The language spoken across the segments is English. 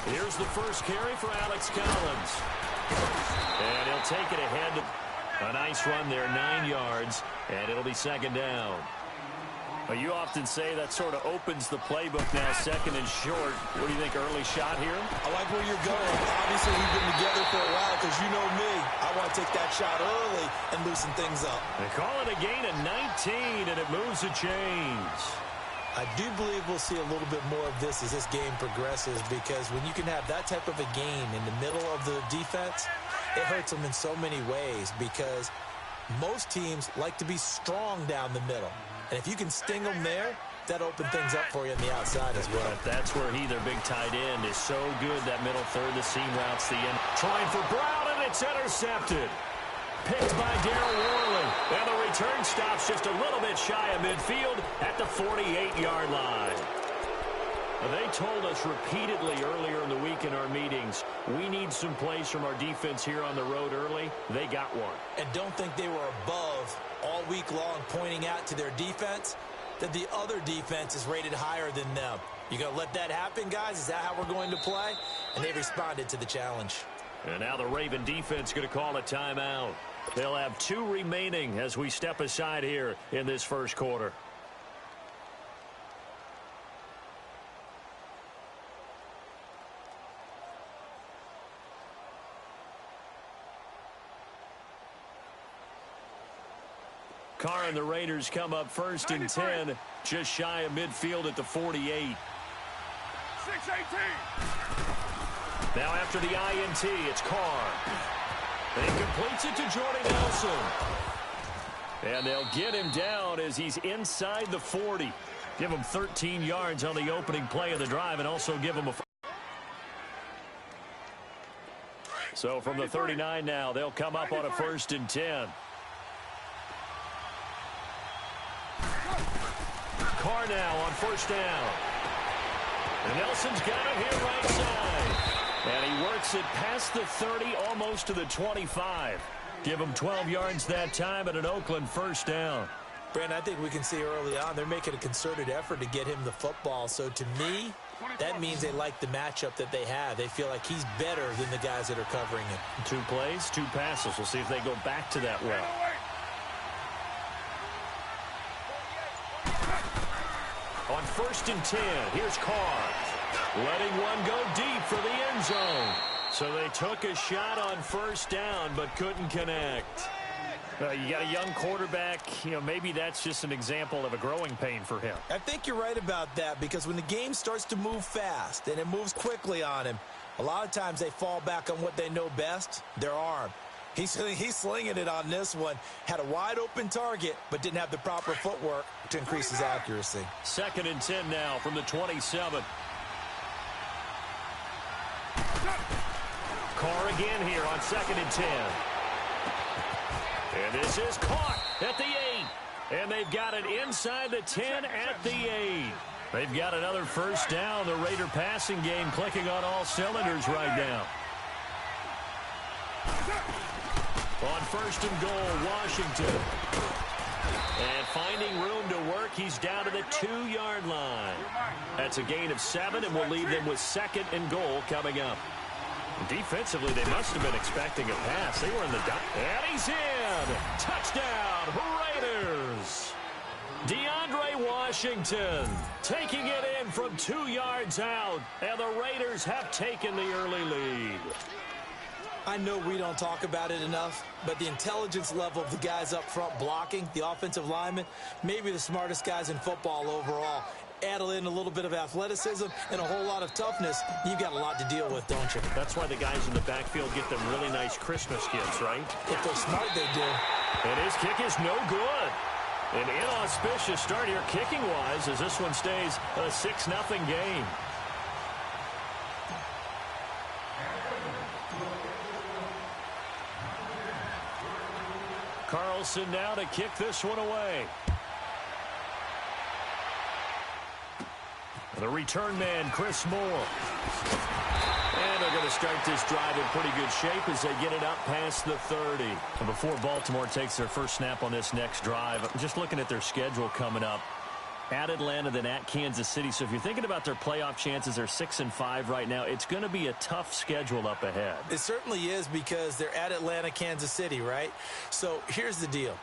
Here's the first carry for Alex Collins. And he'll take it ahead. A nice run there, 9 yards, and it'll be second down. Well, you often say that sort of opens the playbook now, second and short. What do you think, early shot here? I like where you're going. Obviously, we've been together for a while because you know me. I want to take that shot early and loosen things up. They call it a gain of 19, and it moves the chains. I do believe we'll see a little bit more of this as this game progresses, because when you can have that type of a gain in the middle of the defense, it hurts them in so many ways, because most teams like to be strong down the middle. And if you can sting them there, that opens things up for you on the outside as well. But that's where their big tight end, is so good. That middle third, the seam routes the end. Trying for Brown, and it's intercepted. Picked by Darryl Worley. And the return stops just a little bit shy of midfield at the 48-yard line. They told us repeatedly earlier in the week in our meetings, we need some plays from our defense here on the road early. They got one. And don't think they were above all week long, pointing out to their defense that the other defense is rated higher than them. You going to let that happen, guys? Is that how we're going to play? And they responded to the challenge. And now the Raven defense going to call a timeout. They'll have 2 remaining as we step aside here in this first quarter. Carr and the Raiders come up first and 10, just shy of midfield at the 48. 6-18. Now after the INT, it's Carr. And he completes it to Jordy Nelson. And they'll get him down as he's inside the 40. Give him 13 yards on the opening play of the drive, and also give him a... So from the 39 now, they'll come up on a first and 10. Carr now on first down. And Nelson's got it here right side. And he works it past the 30, almost to the 25. Give him 12 yards that time at an Oakland first down. Brandon, I think we can see early on they're making a concerted effort to get him the football. So to me, that means they like the matchup that they have. They feel like he's better than the guys that are covering him. 2 plays, 2 passes. We'll see if they go back to that well. On first and 10, here's Carr. Letting one go deep for the end zone. So they took a shot on first down, but couldn't connect. You got a young quarterback. Maybe that's just an example of a growing pain for him. I think you're right about that, because when the game starts to move fast and it moves quickly on him, a lot of times they fall back on what they know best, their arm. He's slinging it on this one. Had a wide open target, but didn't have the proper footwork to increase his accuracy. Second and 10 now from the 27. Carr again here on second and 10. And this is caught at the 8. And they've got it inside the 10 at the 8. They've got another first down. The Raider passing game clicking on all cylinders right now. On first and goal, Washington. And finding room to work, he's down to the 2-yard line. That's a gain of 7, and will leave them with second and goal coming up. Defensively, they must have been expecting a pass. They were in the... And he's in! Touchdown, Raiders! DeAndre Washington taking it in from 2 yards out, and the Raiders have taken the early lead. I know we don't talk about it enough, but the intelligence level of the guys up front blocking, the offensive linemen, maybe the smartest guys in football overall. Add in a little bit of athleticism and a whole lot of toughness, you've got a lot to deal with, don't you? That's why the guys in the backfield get them really nice Christmas gifts, right? If they're smart, they do. And his kick is no good. An inauspicious start here kicking-wise as this one stays a 6-0 game. Carlson now to kick this one away. The return man, Chris Moore. And they're going to start this drive in pretty good shape as they get it up past the 30. Before Baltimore takes their first snap on this next drive, just looking at their schedule coming up, At Atlanta, then at Kansas City. So if you're thinking about their playoff chances, they're 6-5 right now. It's going to be a tough schedule up ahead. It certainly is because they're at Atlanta, Kansas City, right? So here's the deal.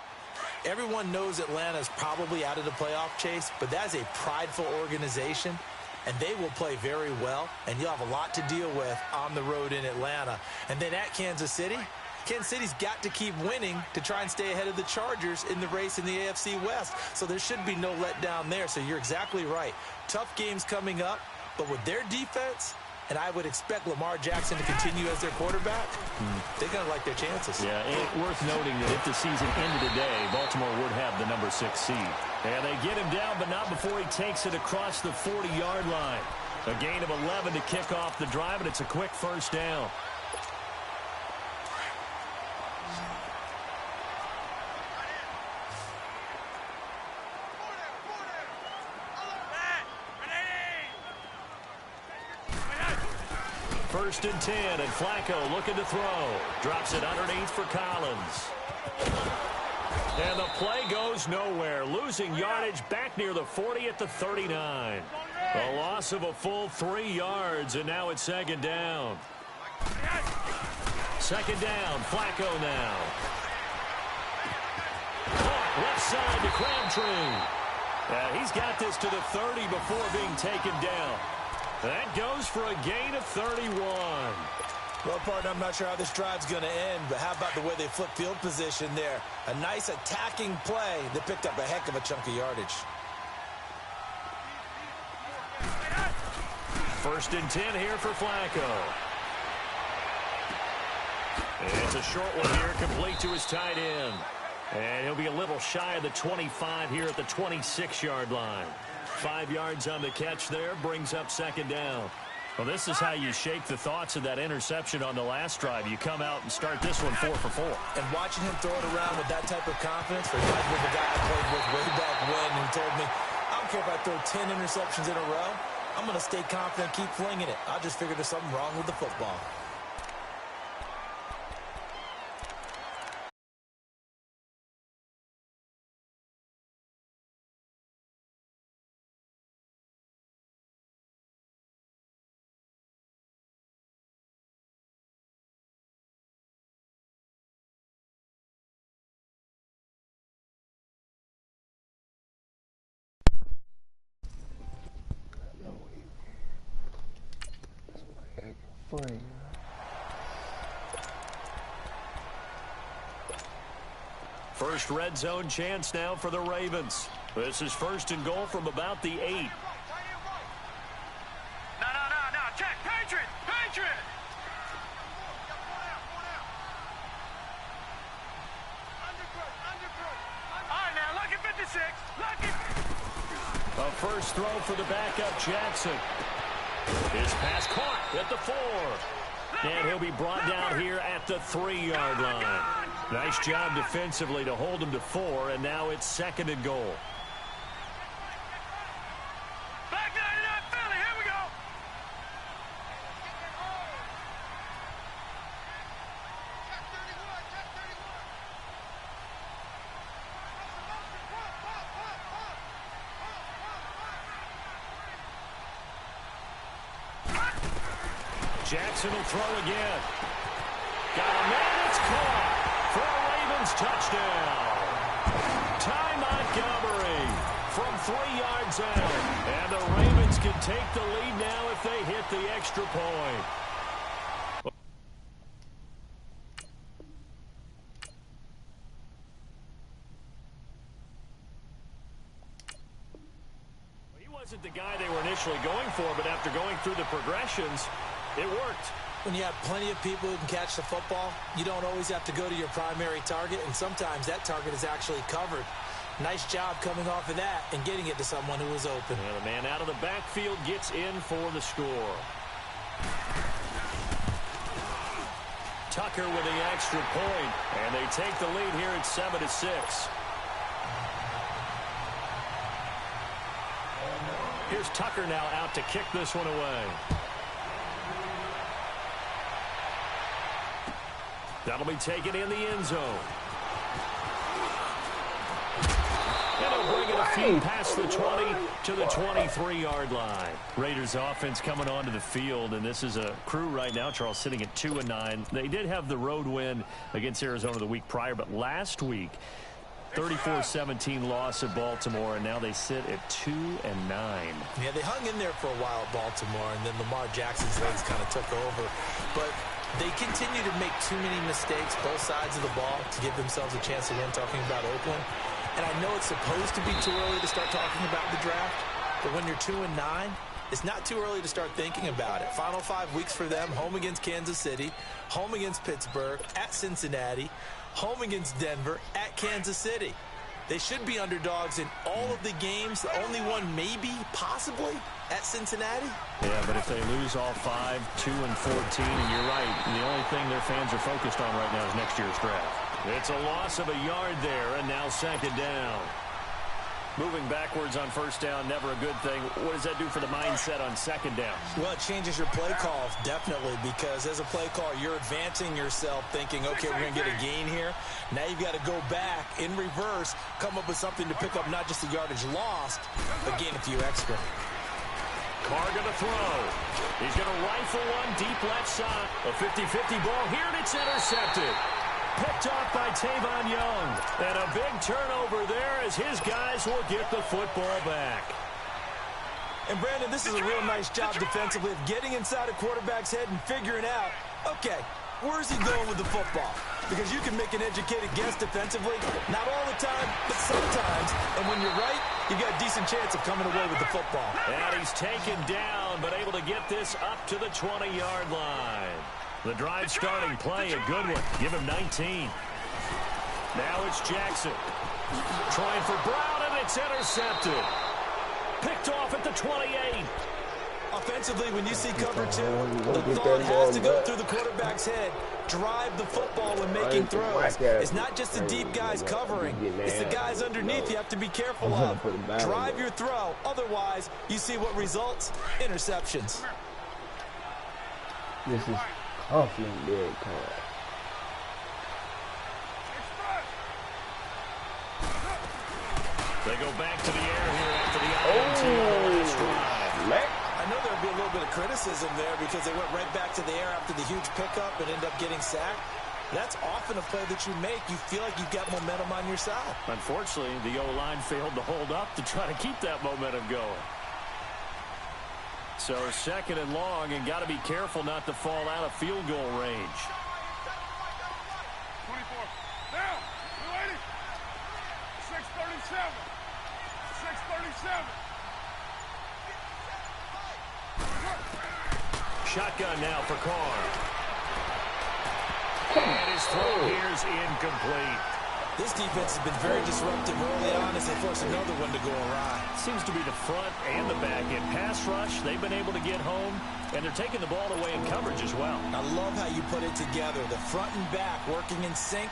Everyone knows Atlanta is probably out of the playoff chase, but that's a prideful organization, and they will play very well, and you'll have a lot to deal with on the road in Atlanta. And then at Kansas City's got to keep winning to try and stay ahead of the Chargers in the race in the AFC West. So there should be no letdown there. So you're exactly right. Tough games coming up, but with their defense, and I would expect Lamar Jackson to continue as their quarterback, they're going to like their chances. Yeah, and worth noting that if the season ended today, Baltimore would have the number 6 seed. And they get him down, but not before he takes it across the 40-yard line. A gain of 11 to kick off the drive, and it's a quick first down. First and 10, and Flacco looking to throw. Drops it underneath for Collins. And the play goes nowhere. Losing yardage back near the 40 at the 39. A loss of a full 3 yards, and now it's second down. Second down, Flacco now. Left side to Crabtree. He's got this to the 30 before being taken down. That goes for a gain of 31. Well, partner, I'm not sure how this drive's going to end, but how about the way they flip field position there? A nice attacking play that picked up a heck of a chunk of yardage. First and 10 here for Flacco. And it's a short one here, complete to his tight end. And he'll be a little shy of the 25 here at the 26-yard line. 5 yards on the catch there, brings up second down. Well, this is how you shake the thoughts of that interception on the last drive. You come out and start this one 4 for 4. And watching him throw it around with that type of confidence reminds me of the guy I played with way back when who told me, I don't care if I throw 10 interceptions in a row. I'm going to stay confident, keep flinging it. I just figured there's something wrong with the football. First red zone chance now for the Ravens. This is first and goal from about the 8. No. Check. Patriot. All right, now, lucky 56. Lucky. A first throw for the backup Jackson. His pass caught at the 4. And he'll be brought down here at the 3-yard line. Nice job defensively to hold him to 4, and now it's second and goal. Back 99, Philly, here we go. Jackson will throw again. Got a man, it's caught for a Ravens touchdown. Ty Montgomery from 3 yards out. And the Ravens can take the lead now if they hit the extra point. He wasn't the guy they were initially going for, but after going through the progressions, it worked. When you have plenty of people who can catch the football, you don't always have to go to your primary target, and sometimes that target is actually covered. Nice job coming off of that and getting it to someone who was open. And the man out of the backfield gets in for the score. Tucker with the extra point, and they take the lead here at 7-6. Here's Tucker now out to kick this one away. That'll be taken in the end zone. And he'll bring it a feet past the 20 to the 23-yard line. Raiders offense coming onto the field, and this is a crew right now, Charles, sitting at 2-9. They did have the road win against Arizona the week prior, but last week, 34-17 loss at Baltimore, and now they sit at 2-9. Yeah, they hung in there for a while at Baltimore, and then Lamar Jackson's legs kind of took over. But they continue to make too many mistakes, both sides of the ball, to give themselves a chance to win, talking about Oakland. And I know it's supposed to be too early to start talking about the draft, but when you're 2-9, it's not too early to start thinking about it. Final 5 weeks for them: home against Kansas City, home against Pittsburgh, at Cincinnati, home against Denver, at Kansas City. They should be underdogs in all of the games. The only one maybe, possibly, at Cincinnati. Yeah, but if they lose all 5, 2-14, and you're right, the only thing their fans are focused on right now is next year's draft. It's a loss of a yard there, and now second down. Moving backwards on first down, never a good thing. What does that do for the mindset on second down? Well, it changes your play call, definitely, because as a play caller, you're advancing yourself thinking, okay, we're going to get a gain here. Now you've got to go back in reverse, come up with something to pick up not just the yardage lost, but gain a few extra. Carr going to throw. He's going to rifle one deep left side. A 50-50 ball here, and it's intercepted. Picked off by Tavon Young. And a big turnover there as his guys will get the football back. And, Brandon, this is a real nice job defensively of getting inside a quarterback's head and figuring out, okay, where's he going with the football? Because you can make an educated guess defensively, not all the time, but sometimes. And when you're right, you've got a decent chance of coming away with the football. And he's taken down, but able to get this up to the 20-yard line. The drive starting play, a good one. Give him 19. Now it's Jackson. Trying for Brown, and it's intercepted. Picked off at the 28. Offensively, when you see cover 2, the thought has to go through the quarterback's head. Drive the football when making throws. It's not just the deep guys covering. It's the guys underneath you have to be careful of. Drive your throw. Otherwise, you see what results? Interceptions. This is confident big card. They go back to the air here after the INT drive. I know there'll be a little bit of criticism there because they went right back to the air after the huge pickup and end up getting sacked. That's often a play that you make. You feel like you've got momentum on your side. Unfortunately, the O-line failed to hold up to try to keep that momentum going. So second and long, and got to be careful not to fall out of field goal range. 24. Down. 280. 637. 637. Shotgun now for Carr. And his throw here is incomplete. This defense has been very disruptive early on as they force another one to go awry. Seems to be the front and the back end. Pass rush, they've been able to get home, and they're taking the ball away in coverage as well. I love how you put it together. The front and back working in sync,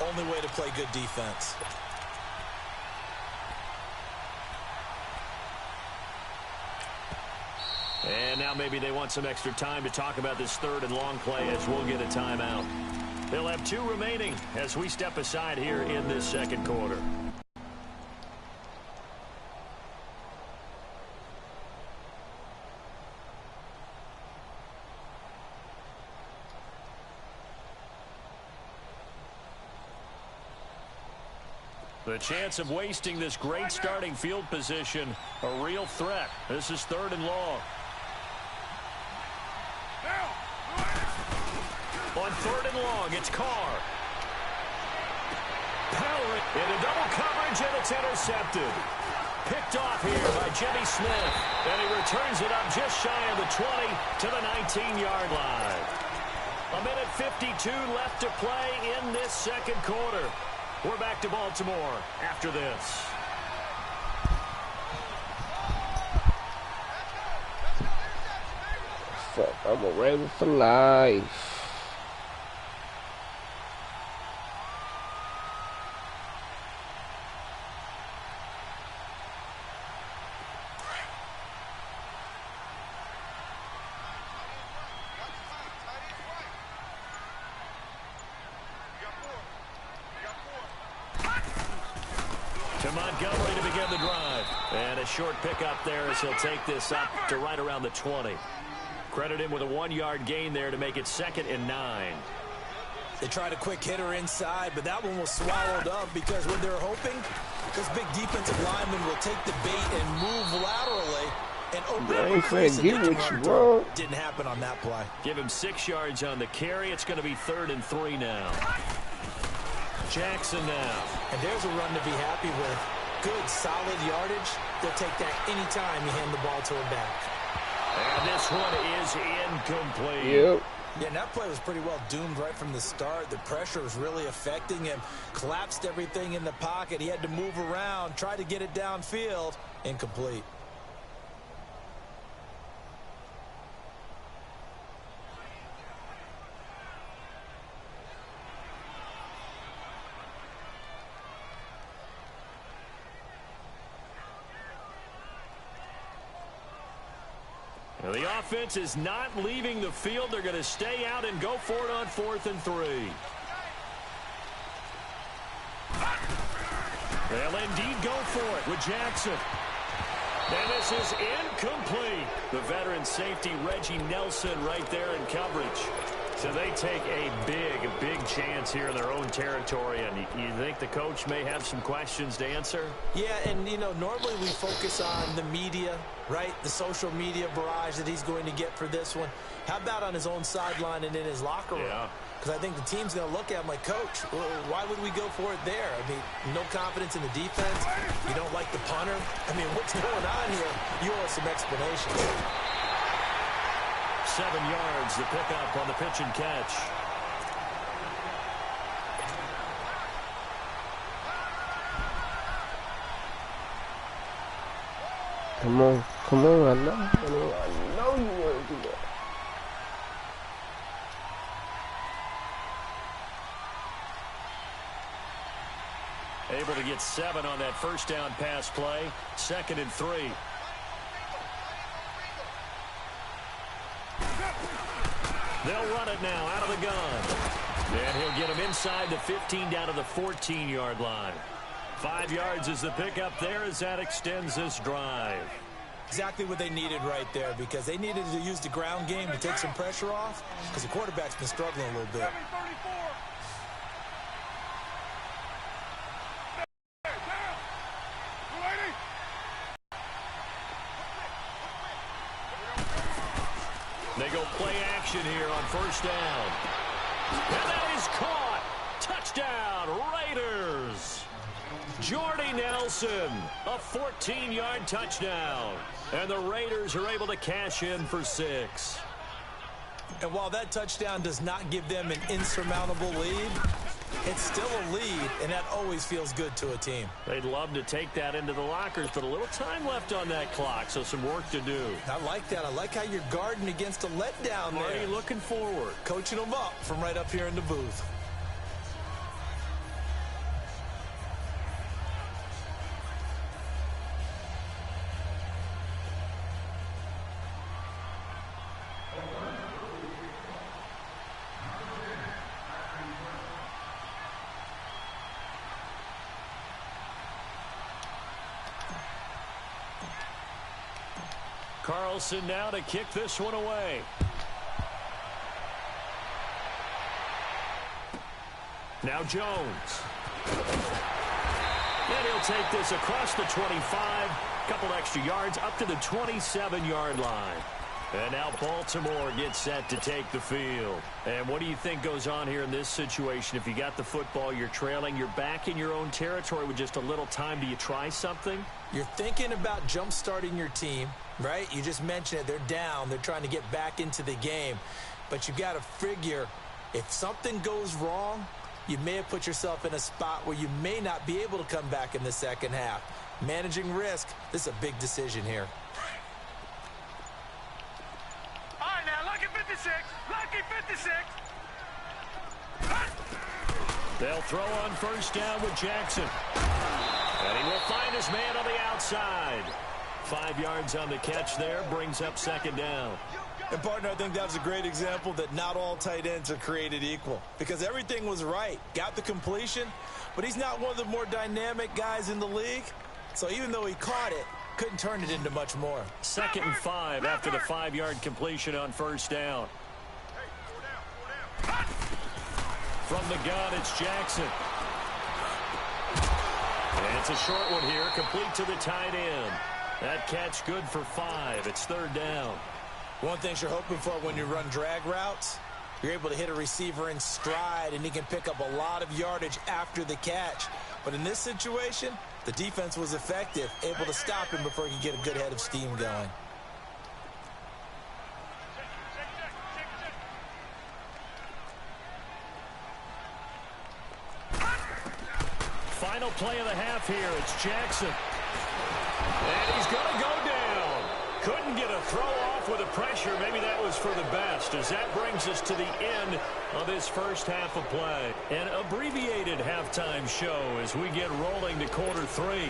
only way to play good defense. And now maybe they want some extra time to talk about this third and long play as we'll get a timeout. They'll have 2 remaining as we step aside here in this second quarter. The chance of wasting this great starting field position, a real threat. This is third and long. On third and long, it's Carr. Powering into double coverage, and it's intercepted. Picked off here by Jimmy Smith. And he returns it up just shy of the 20 to the 19-yard line. A minute 52 left to play in this second quarter. We're back to Baltimore after this. Fuck, I'm a Raven for life. And Montgomery to begin the drive. And a short pickup there as he'll take this up to right around the 20. Credit him with a 1-yard gain there to make it 2nd and 9. They tried a quick hitter inside, but that one was swallowed up because what they're hoping, this big defensive lineman will take the bait and move laterally and open up a crease and get to Didn't happen on that play. Give him 6 yards on the carry. It's going to be 3rd and 3 now. Jackson now. And there's a run to be happy with. Good, solid yardage. They'll take that anytime you hand the ball to him back. And this one is incomplete. Yep. Yeah, and that play was pretty well doomed right from the start. The pressure was really affecting him. Collapsed everything in the pocket. He had to move around, try to get it downfield. Incomplete. Well, the offense is not leaving the field. They're going to stay out and go for it on 4th and 3. They'll indeed go for it with Jackson. And this is incomplete. The veteran safety, Reggie Nelson, right there in coverage. So they take a big chance here in their own territory. And you think the coach may have some questions to answer? Yeah, and, you know, normally we focus on the media, right? The social media barrage that he's going to get for this one. How about on his own sideline and in his locker room? Yeah. Because I think the team's going to look at him like, Coach, why would we go for it there? I mean, no confidence in the defense. You don't like the punter. I mean, what's going on here? You owe us some explanations. 7 yards, the pickup on the pitch and catch. Come on, I know you want to do that. Able to get 7 on that first down pass play. 2nd and 3. They'll run it now out of the gun. And he'll get him inside the 15 down to the 14-yard line. 5 yards is the pickup there as that extends this drive. Exactly what they needed right there, because they needed to use the ground game to take some pressure off, because the quarterback's been struggling a little bit. They go play action here on first down. And that is caught. Touchdown, Raiders. Jordy Nelson, a 14-yard touchdown. And the Raiders are able to cash in for 6. And while that touchdown does not give them an insurmountable lead, it's still a lead, and that always feels good to a team. They'd love to take that into the lockers, but a little time left on that clock, so some work to do. I like that. I like how you're guarding against a letdown there. Already looking forward. Coaching them up from right up here in the booth. Carlson now to kick this one away. Now Jones. And he'll take this across the 25. Couple extra yards up to the 27-yard line. And now Baltimore gets set to take the field. And what do you think goes on here in this situation? If you got the football, you're trailing, you're back in your own territory with just a little time. Do you try something? You're thinking about jump-starting your team, right? You just mentioned it. They're down. They're trying to get back into the game. But you got to figure, if something goes wrong, you may have put yourself in a spot where you may not be able to come back in the second half. Managing risk, this is a big decision here. All right, now, lucky 56. Lucky 56. They'll throw on first down with Jackson. And he will find his man on the outside. 5 yards on the catch there, brings up second down. And, partner, I think that was a great example that not all tight ends are created equal because everything was right. Got the completion, but he's not one of the more dynamic guys in the league. So even though he caught it, couldn't turn it into much more. 2nd and 5 after the 5-yard completion on 1st down. From the gun, it's Jackson. And it's a short one here, complete to the tight end. That catch good for 5. It's 3rd down. One thing you're hoping for when you run drag routes, you're able to hit a receiver in stride, and he can pick up a lot of yardage after the catch. But in this situation, the defense was effective, able to stop him before he could get a good head of steam going. Final play of the half here. It's Jackson. And he's going to go down. Couldn't get a throw off with the pressure. Maybe that was for the best, as that brings us to the end of this first half of play. An abbreviated halftime show as we get rolling to quarter 3.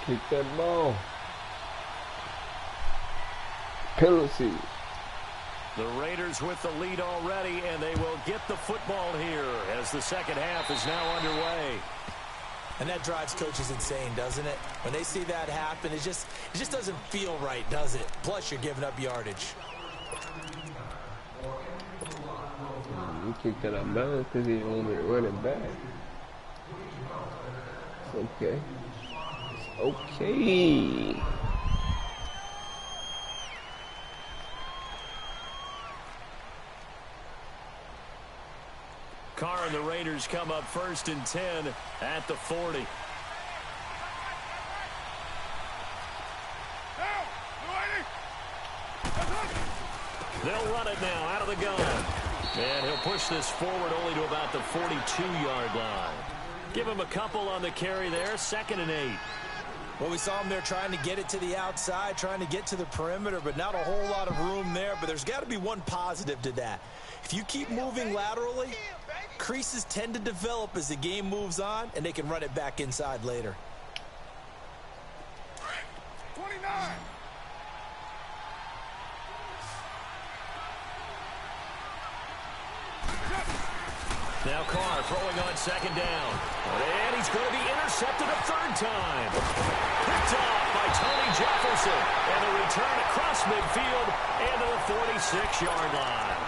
Kick that ball. Penalty. The Raiders with the lead already, and they will get the football here as the second half is now underway. And that drives coaches insane, doesn't it? When they see that happen, it just doesn't feel right, does it? Plus, you're giving up yardage. You kicked that out of bounds because he didn't want me to run it back. It's okay. It's okay. Carr and the Raiders come up 1st and 10 at the 40. They'll run it now out of the gun. And he'll push this forward only to about the 42-yard line. Give him a couple on the carry there, 2nd and 8. Well, we saw him there trying to get it to the outside, trying to get to the perimeter, but not a whole lot of room there. But there's got to be one positive to that. If you keep moving laterally, creases tend to develop as the game moves on, and they can run it back inside later. 29. Now Carr throwing on 2nd down. And he's going to be intercepted a 3rd time. Picked off by Tony Jefferson. And a return across midfield and to the 46-yard line.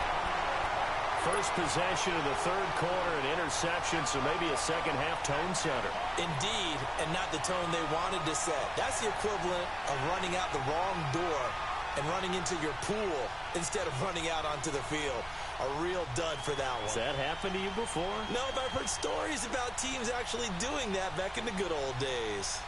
First possession of the 3rd quarter, an interception, so maybe a second-half tone setter. Indeed, and not the tone they wanted to set. That's the equivalent of running out the wrong door and running into your pool instead of running out onto the field. A real dud for that one. Has that happened to you before? No, but I've heard stories about teams actually doing that back in the good old days.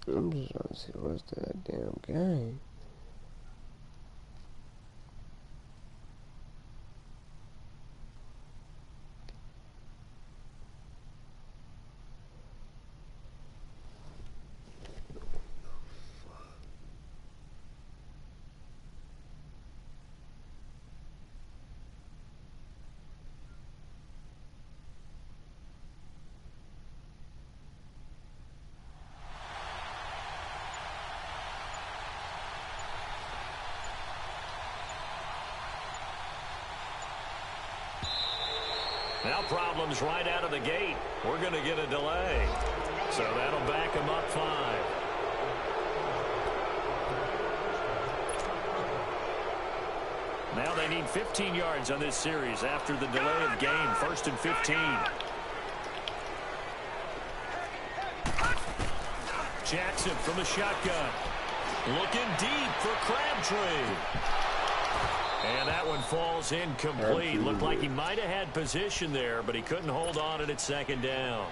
I'm just trying to see what's that damn game. Now problems right out of the gate. We're going to get a delay. So that'll back him up 5. Now they need 15 yards on this series after the delay of game. 1st and 15. Jackson from the shotgun. Looking deep for Crabtree. And that one falls incomplete. Looked like he might have had position there, but he couldn't hold on at 2nd down.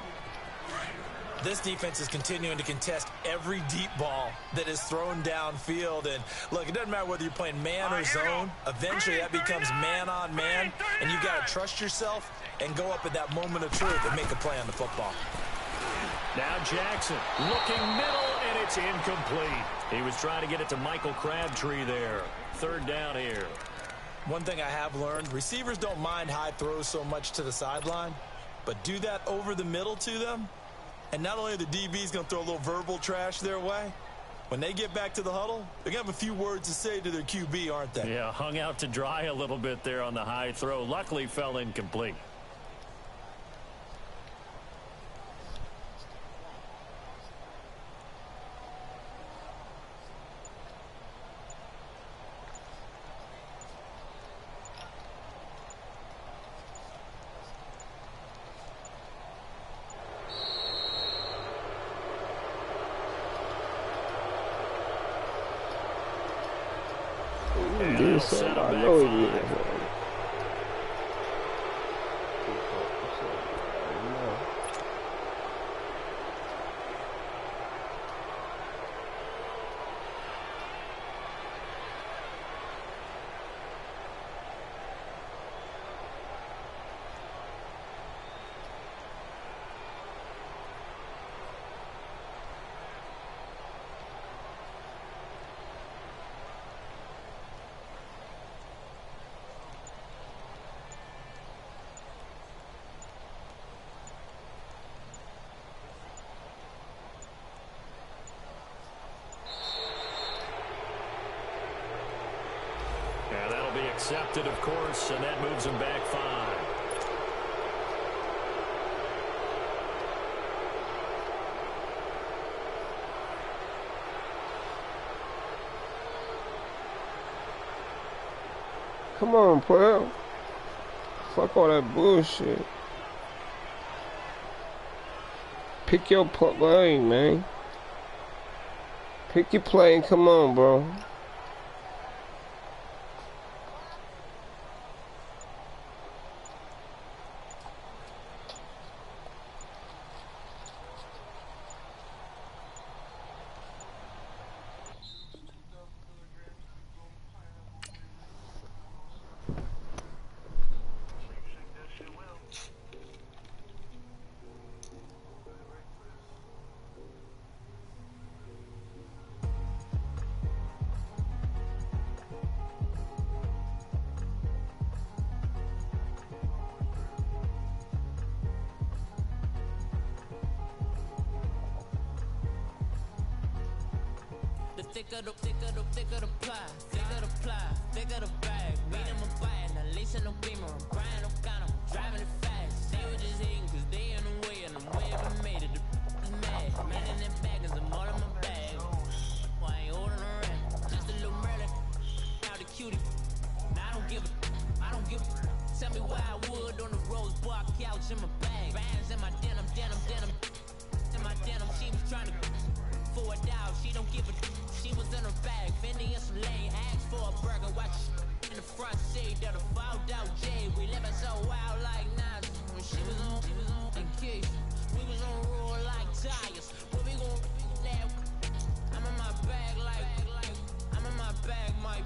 This defense is continuing to contest every deep ball that is thrown downfield. And, look, it doesn't matter whether you're playing man or zone. Eventually, that becomes man-on-man, and you got to trust yourself and go up at that moment of truth and make a play on the football. Now Jackson looking middle, and it's incomplete. He was trying to get it to Michael Crabtree there. 3rd down here. One thing I have learned, receivers don't mind high throws so much to the sideline, but do that over the middle to them, and not only are the DBs going to throw a little verbal trash their way, when they get back to the huddle, they're going to have a few words to say to their QB, aren't they? Yeah, hung out to dry a little bit there on the high throw. Luckily fell incomplete. I know it is. Accepted, of course, and that moves him back 5. Come on, player. Fuck all that bullshit. Pick your play, man. Pick your play and come on, bro. Thicker the bag. Meet him a bite, now lace in the beamer. I'm crying, I'm counting, I'm driving it fast. They were just hating cause they in the way, and I'm way up and made it. The is mad. Man in that bag, cause I'm all in my bag. Why I ain't holding around? Just a little Merlin, out the cutie. Now I don't give a. Tell me why I would on the rose bar couch in my bag. Bands in my denim. In my denim, she was trying to for a doubt. She don't give a. She was in her bag, Fendi and some lane, asked for a burger, watch in the front seat, that a fouled out J. We living so wild like Nas. When she was on in case, we was on roll like tires. Where we gon' that? I'm in my bag like I'm in my bag, Mike.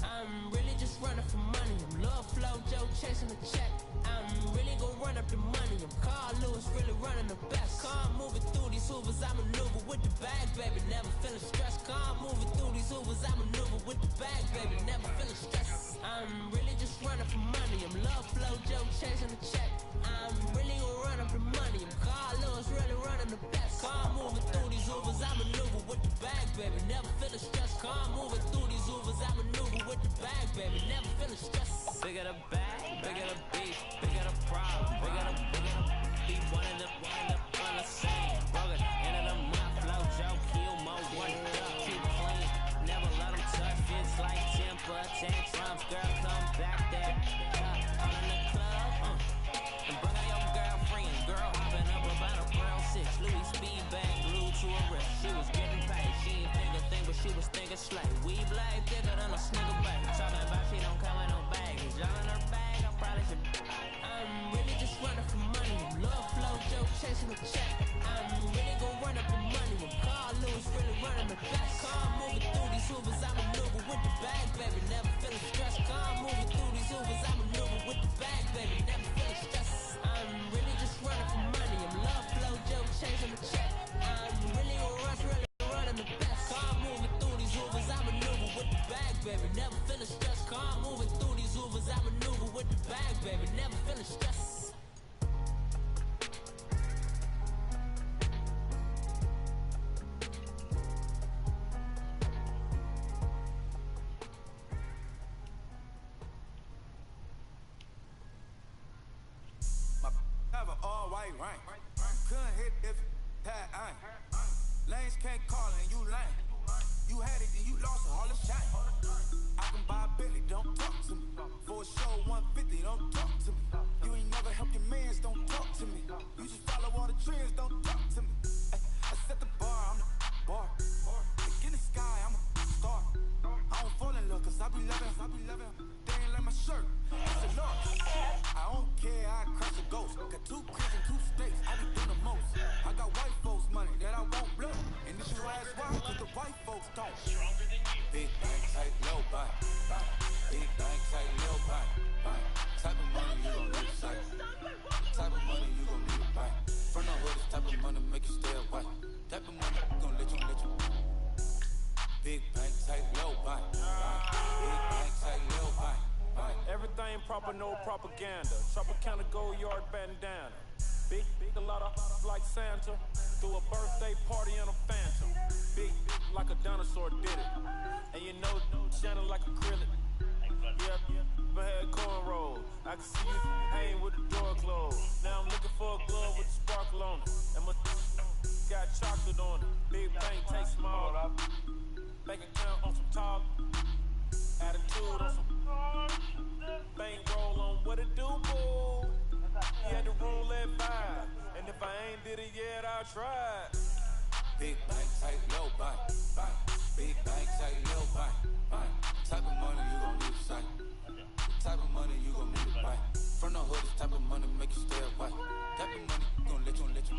I'm really just running for money. I'm love flow, Joe chasing the check. I'm really gon' run up the money. I'm Carl Lewis, really running the best. Car moving through these hoovers, I maneuver with the bag, baby. Never feeling stressed. Car moving through these hoovers, I maneuver with the bag, baby. Never feeling stressed. I'm really just running for money. I'm love flow, Joe chasing the check. I'm really gon' run up the money. I'm Carl Lewis, really running the best. Car moving through these hoovers, I maneuver with the bag, baby. Never feeling stressed. Car moving through these hoovers, I maneuver with the bag, baby. Never feeling stressed. Bigger the bag, bigger the beat, bigger the problem. rain. Couldn't hit if had aim. Lanes can't call and you lame. You had it and you lost it, all the shine. I can buy a Billy, don't talk to me. For a show 150, don't talk to me. You ain't never helped your mans, don't talk to me. You just follow all the trends, don't talk to me. I set the bar, I'm the bar. Look in the sky, I'm a star. I don't fall in love, cause I be loving. They ain't like my shirt, it's a loss. I don't care, I crash a ghost. Got 2 cribs and 2 states, I be doing the most. I got white folks money that I won't blow. And this you ask why, cause the white folks don't. Big bank, tight, low buy. Big bank, tight, low buy. Type of money you gon' need to sight. Type of money you gon' need to buy. From the hood, this type of money make you stay away. Type of money gon' let you. Big bank, tight, low buy. Big bank, tight, low buy. Everything proper, no propaganda. Tropicana gold yard bandana. Big, a lot of like Santa. Threw a birthday party in a phantom. Big like a dinosaur did it. And you know, shining like acrylic. Yep, but had cornrows. I can see you hang with the door closed. Now I'm looking for a glove with a sparkle on it. And my got chocolate on it. Big bank, take small. Bank account on some talk. Attitude on some bank roll on what it do, boo. He had the rule at 5. And if I ain't did it yet, I'll try. Big bank, tight, low buy. Big bank, tight, low buy. Type of money you gon' need to sight. The type of money you gon' need to buy. From the hood, this type of money make you stay away. Type of money gon' let you.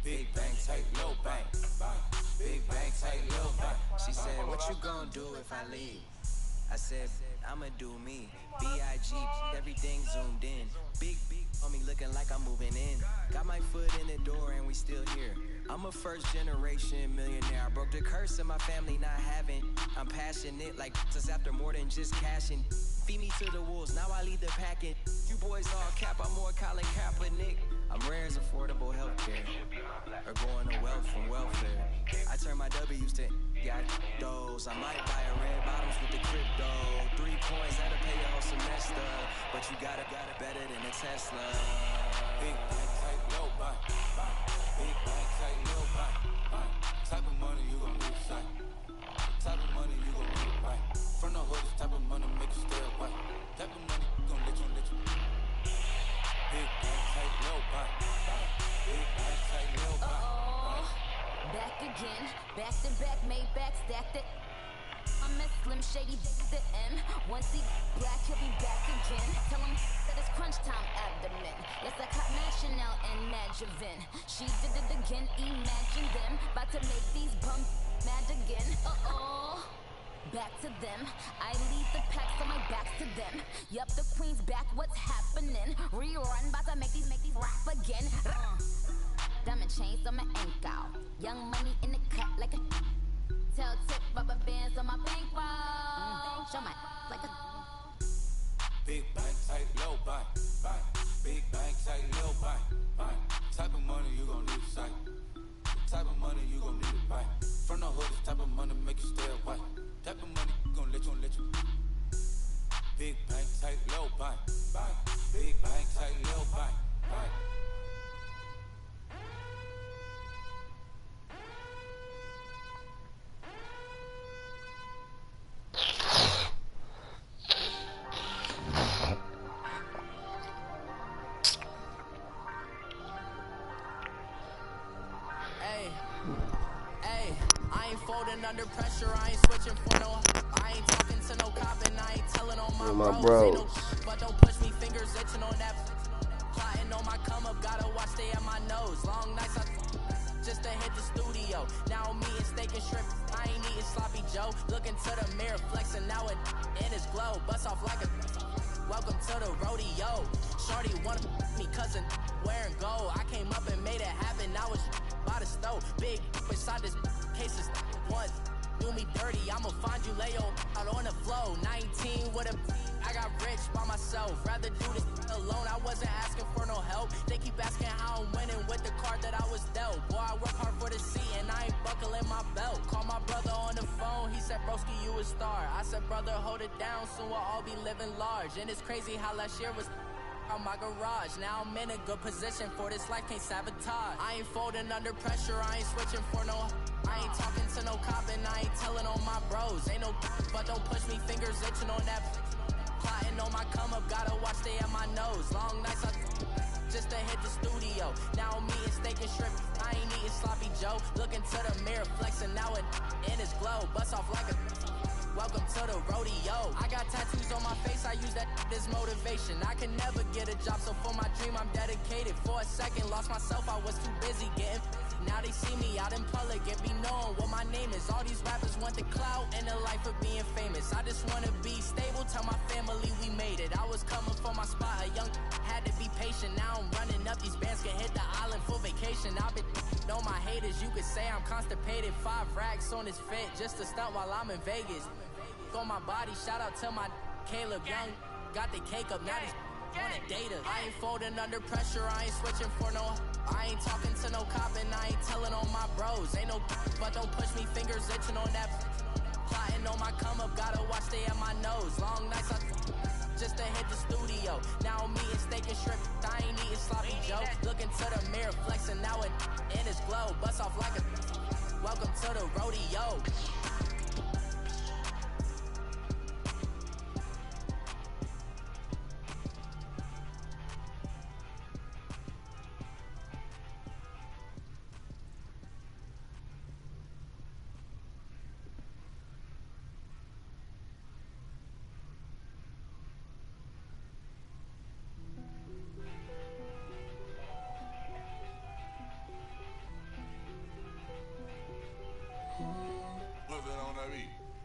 Big bank, tight, low bank. Big bank, tight, low bank. She said, what you gonna do if I leave? I said, I'ma do me. B.I.G. Everything zoomed in. Big on me looking like I'm moving in. Got my foot in the door and we still here. I'm a first generation millionaire. I broke the curse of my family not having. I'm passionate like just after more than just cashing. Feed me to the wolves, now I lead the packing. You boys all cap, I'm more Colin Kaepernick. I'm rare as affordable healthcare. Or going to wealth from welfare. I turn my W's to got those. I might buy a red bottoms with the crypto. 3 coins that'll pay your whole semester. But you got it better than a Tesla. Big bank, tight, low buy. Big bank, tight, low buy. Type of money you gon' need to sight. The type of money you gon' need to buy. From the hood, this type of money make you stay away. Type of money gon' let you. Big bank, tight, low buy. Big bank, tight, low buy. Back again, back to back, made back, stacked it. I'm a Slim Shady, the M. Once he black, he'll be back again. Tell him that it's crunch time abdomen. Yes, I caught Mad Chanel and Mad Javin. She did it again, imagine them. About to make these bums mad again. Back to them. I lead the pack, so my back's to them. Yup, the queen's back, what's happening? Rerun, about to make these rap again. Diamond chains on my ankle. Young money in the cut like a tell tip, rubber bands on my bankroll. Show my like a big bank, tight, low buy. Big bank, tight, low buy. Type of money you gon' need to sight. The type of money you gon' need to buy. From the hood, this type of money make you stay away. Type of money gon' let you. Big bank, tight, low buy. Big bank, tight, low buy. Under pressure, I ain't switching for no. I ain't talking to no cop and I ain't telling on my bros. No, but don't push me, fingers itching on that. Plotting on my come up, gotta watch stay at my nose. Long nights just to hit the studio. Now I'm eating steak and shrimp. I ain't eating sloppy Joe. Looking to the mirror, flexing now it in his glow. Bust off like a. Welcome to the rodeo. Shorty wanna me cousin wearing gold. I came up and made it happen. I was by the stove. Big beside this cases. Once do me dirty, I'ma find you lay out on the floor. 19 with a I got rich by myself. Rather do this alone. I wasn't asking for no help. They keep asking how I'm winning with the card that I was dealt. Boy, I work hard for the C and I ain't buckling my belt. Call my brother on the phone. He said, broski, you a star. I said, brother, hold it down. Soon we'll all be living large. And it's crazy how last year was out my garage. Now I'm in a good position for this life, can't sabotage. I ain't folding under pressure, I ain't switching for no. I ain't talking to no cop and I ain't telling on my bros. Ain't no but don't push me, fingers itching on that. Plotting on my come up, gotta watch stay at my nose. Long nights I just to hit the studio. Now I'm eating steak and shrimp, I ain't eating sloppy Joe. Looking to the mirror, flexing now it in his glow. Bust off like a welcome to the rodeo. I got tattoos on my face, I use that as motivation. I can never get a job, so for my dream I'm dedicated. For a second, lost myself, I was too busy getting. Now they see me out in public and be knowing what my name is. All these rappers want the clout and the life of being famous. I just wanna be stable, tell my family we made it. I was coming for my spot, a young had to be patient. Now I'm running up, these bands can hit the island for vacation. I've been on my haters, you could say I'm constipated. 5 racks on his fit, just to stunt while I'm in Vegas. On my body, shout out to my Caleb Young. Got the cake up, now these on a data. I ain't folding under pressure, I ain't switching for no. I ain't talking to no cop and I ain't telling on my bros. Ain't no but don't push me, fingers itching on that. Plotting on my come up, gotta watch stay at my nose. Long nights I just to hit the studio. Now I'm eating steak and shrimp, I ain't eating sloppy Joe. Looking to the mirror, flexing now it in his glow. Bust off like a welcome to the rodeo.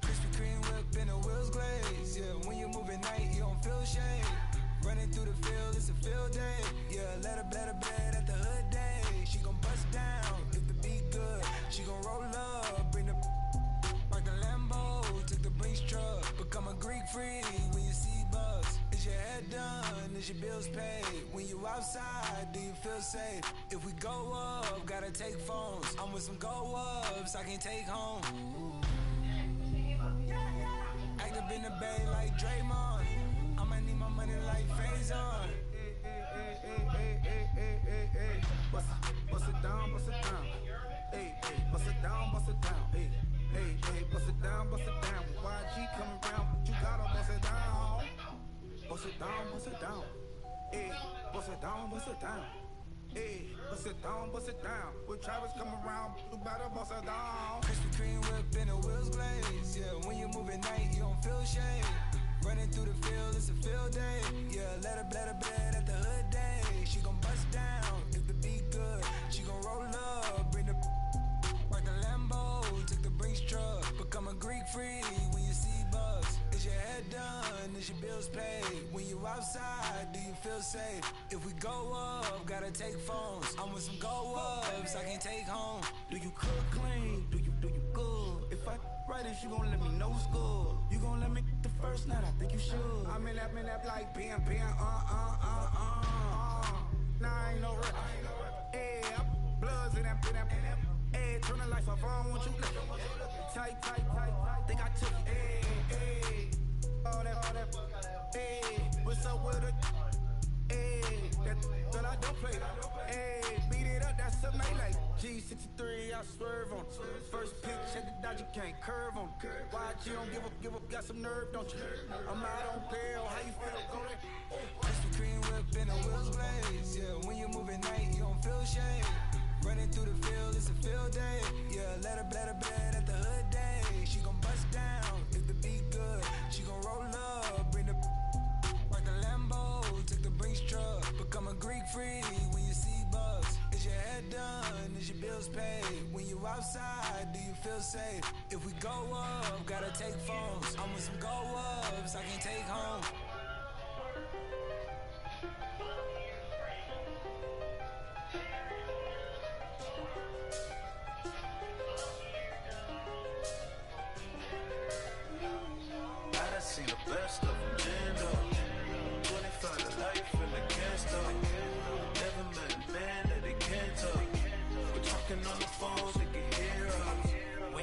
Krispy Kreme whip and the wheels glaze. Yeah, when you move at night, you don't feel shade. Running through the field, it's a field day. Yeah, let her bled at the hood day. She gon' bust down if the beat good. She gon' roll up, bring the park the Lambo, take the Brinks truck. Become a Greek freak when you see bugs. Is your head done? Is your bills paid? When you outside, do you feel safe? If we go up, gotta take phones. I'm with some go ups, I can take home. Act up in the bay like Draymond. I'ma need my money like Faison. Bust it down, bust it down. Hey, bust it down, bust it down. Hey, bust it down, bust it down. YG coming round, but you gotta bust it down. Bust it down, bust it down. Hey, bust it down, bust it down. Hey, bust it down, bust it down. With Travis coming around, you better bust it down. Krispy Kreme whip and the wheels glaze. Yeah, when you move at night, you don't feel shade. Running through the field, it's a field day. Yeah, let her bled at the hood day. She gon' bust down if the beat good. She gon' roll up, bring the park the Lambo, take the Brinks truck. Become a Greek freak when you see bugs. Is your head done? Is your bills paid? When you outside, do you feel safe? If we go up, gotta take phones. I'm with some go ups, I can take home. Do you cook clean? Do you good? If I right, is you gon' let me know what's good? You gon' let me the first night? I think you should. I'm in that like bam. Nah, I ain't no rap. Hey, I'm bloods in that. Hey, turn the lights off, I don't want you tight. Think I took it. Hey, all that. Hey, what's up with it? Hey, that I don't play. Hey, beat it up, that's something they like. G63, I swerve on. First pitch at the dodge, you can't curve on. Why you don't give up, got some nerve, don't you? I'm out on bail, how you feel? Go there. Krispy Kreme whip and the wheels glaze. Yeah, when you move at night, you don't feel shade. Running through the field, it's a field day. Yeah, let her bled at the hood day. She gon' bust down if the beat good. She gon' roll up, bring the park the Lambo, take the Brinks truck. Become a Greek freak when you see bugs. Is your head done? Is your bills paid? When you outside, do you feel safe? If we go up, gotta take phones. I'm with some go ups, I can take home. Seen the best of them jammed up. 25 to life and they can't stop. Never met a man that they can't talk. We're talking on the phone, they can hear us.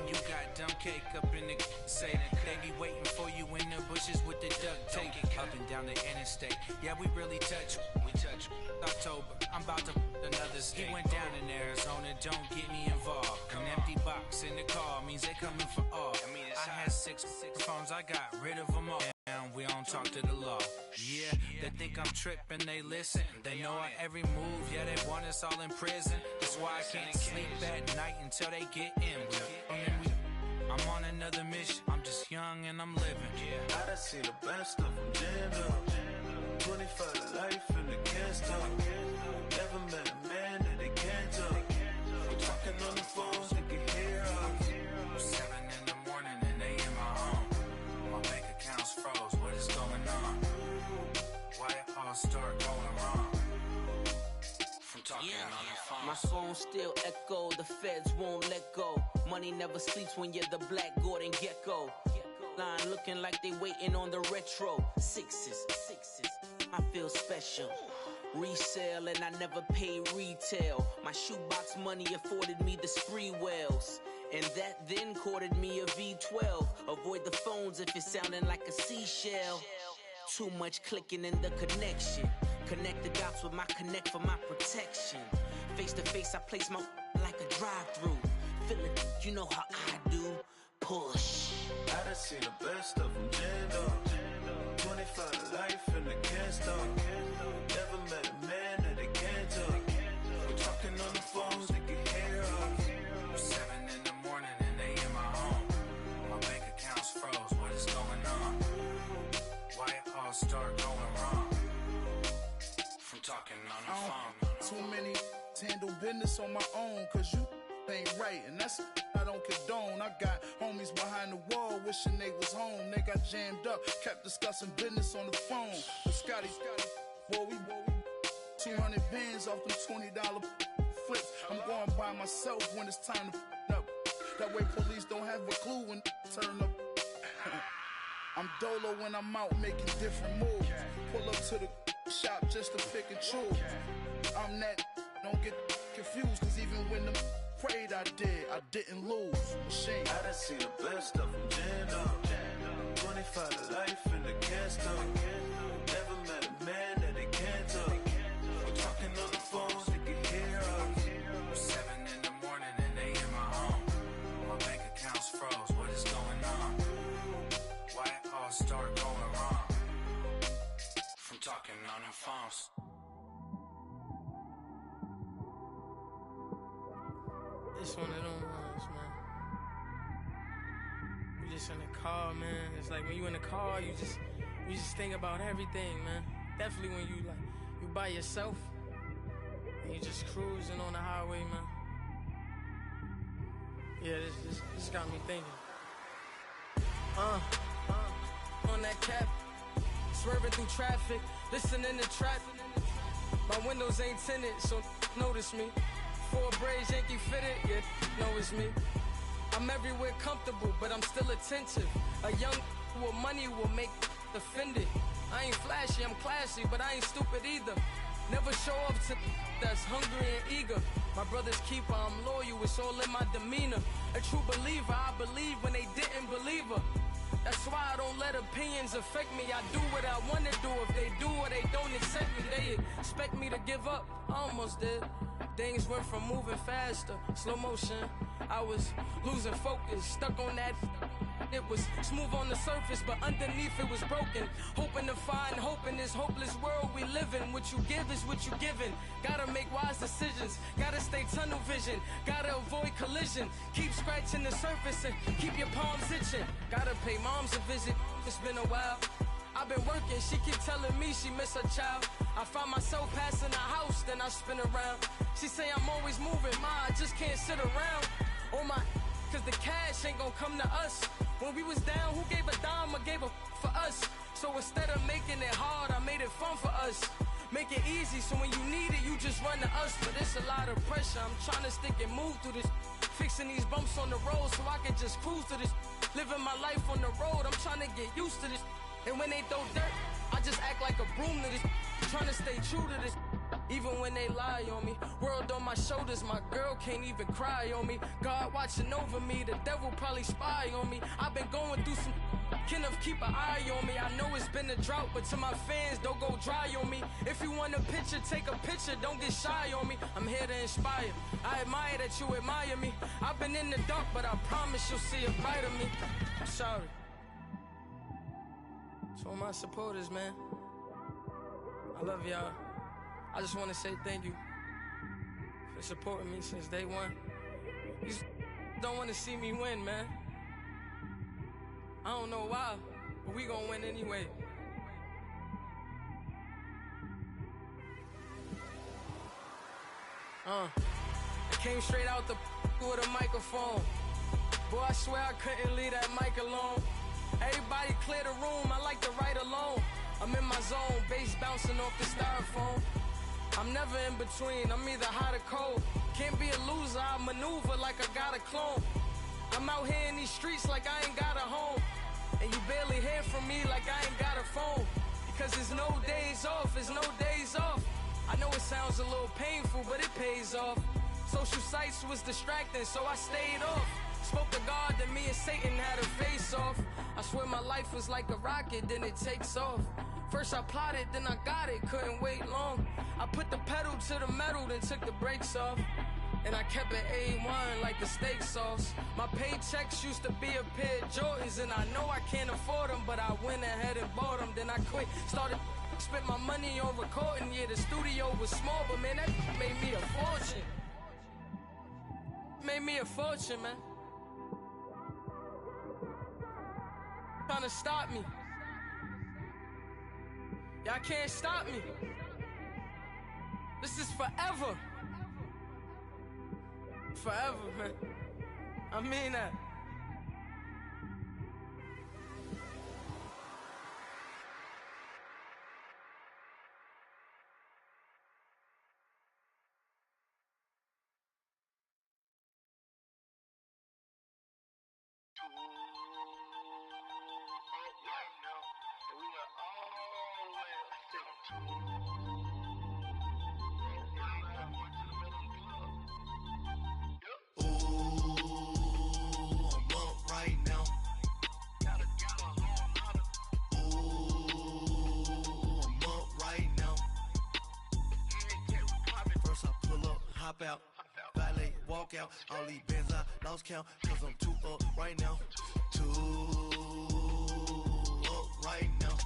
when you got dumb cake up in the say that they be waiting for you in the bushes with the duct tape up and down the interstate. Yeah, we really touch. We touch. October, I'm about to another state. He went down in Arizona, don't get me involved. An empty box in the car means they coming for all. I had six phones, I got rid of them all. And we don't talk to the law. Yeah, they think I'm tripping, they listen. They know our every move, yeah, they want us all in prison. That's why I can't sleep at night until they get in. I'm on another mission, I'm just young and I'm living. Yeah, I done seen the best of them jammed up. 25 to life and they can't stop. Never met a man that they can't talk. We're talking on the phones, they can hear us. 7 in the morning and they in my home. My bank account's froze, what is going on? Why it all start going wrong? From talking on the phone. My phone still echo, the feds won't let go. Money never sleeps when you're the black Gordon Gecko. Line looking like they waiting on the retro. Sixes, I feel special. Resale and I never pay retail. My shoebox money afforded me the spree wells. And that then courted me a V12. Avoid the phones if it's sounding like a seashell. Too much clicking in the connection. Connect the dots with my connect for my protection. Face to face, I place my like a drive-through. Feeling, you know how I do. Push. I done seen the best of them jammed up. 25 to life and they can't stop. Never met a man that they can't talk. We're talking on the phones, they can hear us. 7 in the morning and they in my home. My bank account's froze, what is going on? Why it all start going wrong? From talking on the phone. Too many handle business on my own, cause you ain't right, and that's I don't condone. I got homies behind the wall wishing they was home. They got jammed up, kept discussing business on the phone. But Scotty, boy, we 200 bands off them $20 flips. I'm going by myself when it's time to up. That way police don't have a clue when turn up. I'm dolo when I'm out making different moves. Pull up to the shop just to pick and choose. I'm that, don't get confused, cause even when them prayed I didn't lose. Machine. I done seen the best of them jammed up. 25 to life and they can't stop. Never met a man that they can't talk. We're talking on the phones, they can hear us. 7 in the morning and they in my home. My bank account's froze, what is going on? Why it all start going wrong? From talking on the phones. It's one of them ones, man. You just in the car, man. It's like when you in the car, you just think about everything, man. Definitely when you by yourself and you just cruising on the highway, man. Yeah, this got me thinking. On that cap, swerving through traffic, listening to trap. My windows ain't tinted, so notice me. 4 braids, Yankee fitted, yeah, know it's me. I'm everywhere comfortable, but I'm still attentive. A young with money will make offended. I ain't flashy, I'm classy, but I ain't stupid either. Never show up to that's hungry and eager. My brother's keeper, I'm loyal, it's all in my demeanor. A true believer, I believe when they didn't believe her. That's why I don't let opinions affect me. I do what I want to do. If they do or they don't accept me, they expect me to give up. I almost did. Things went from moving faster, slow motion. I was losing focus, stuck on that. It was smooth on the surface, but underneath it was broken. Hoping to find hope in this hopeless world we live in. What you give is what you given. Gotta make wise decisions. Gotta stay tunnel vision. Gotta avoid collision. Keep scratching the surface and keep your palms itching. Gotta pay moms a visit. It's been a while. I've been working, she keep telling me she miss her child. I find myself passing the house, then I spin around. She say I'm always moving, ma, I just can't sit around. Oh my, cause the cash ain't gonna come to us. When we was down, who gave a dime or gave a for us? So instead of making it hard, I made it fun for us. Make it easy, so when you need it, you just run to us. But it's a lot of pressure, I'm trying to stick and move through this. Fixing these bumps on the road so I can just cruise to this. Living my life on the road, I'm trying to get used to this. And when they throw dirt, I just act like a broom to this. Trying to stay true to this. even when they lie on me. World on my shoulders, my girl can't even cry on me. God watching over me, the devil probably spy on me. I've been going through some, Kenneth keep an eye on me. I know it's been a drought, but to my fans, don't go dry on me. If you want a picture, take a picture, don't get shy on me. I'm here to inspire, I admire that you admire me. I've been in the dark, but I promise you'll see a brighter me. I'm sorry. To all my supporters, man, I love y'all. I just want to say thank you for supporting me since day one. You don't want to see me win, man. I don't know why, but we gonna win anyway. I came straight out the with a microphone. Boy, I swear I couldn't leave that mic alone. Everybody clear the room, I like to write alone. I'm in my zone, bass bouncing off the styrofoam. I'm never in between, I'm either hot or cold. Can't be a loser, I maneuver like I got a clone. I'm out here in these streets like I ain't got a home. And you barely hear from me like I ain't got a phone. Because there's no days off, there's no days off. I know it sounds a little painful, but it pays off. Social sites was distracting, so I stayed off. Spoke to God, then me and Satan had a face off. I swear my life was like a rocket, then it takes off. First I plotted, then I got it, couldn't wait long. I put the pedal to the metal, then took the brakes off. And I kept it A1 like the steak sauce. My paychecks used to be a pair of Jordans, and I know I can't afford them, but I went ahead and bought them. Then I quit, started spent my money on recording. Yeah, the studio was small, but man, that made me a fortune. Made me a fortune, man. Trying to stop me. Y'all can't stop me. This is forever. Forever, man. I mean that. Out, valet, walk out, all these bands I lost count, cause I'm too up right now, too up right now.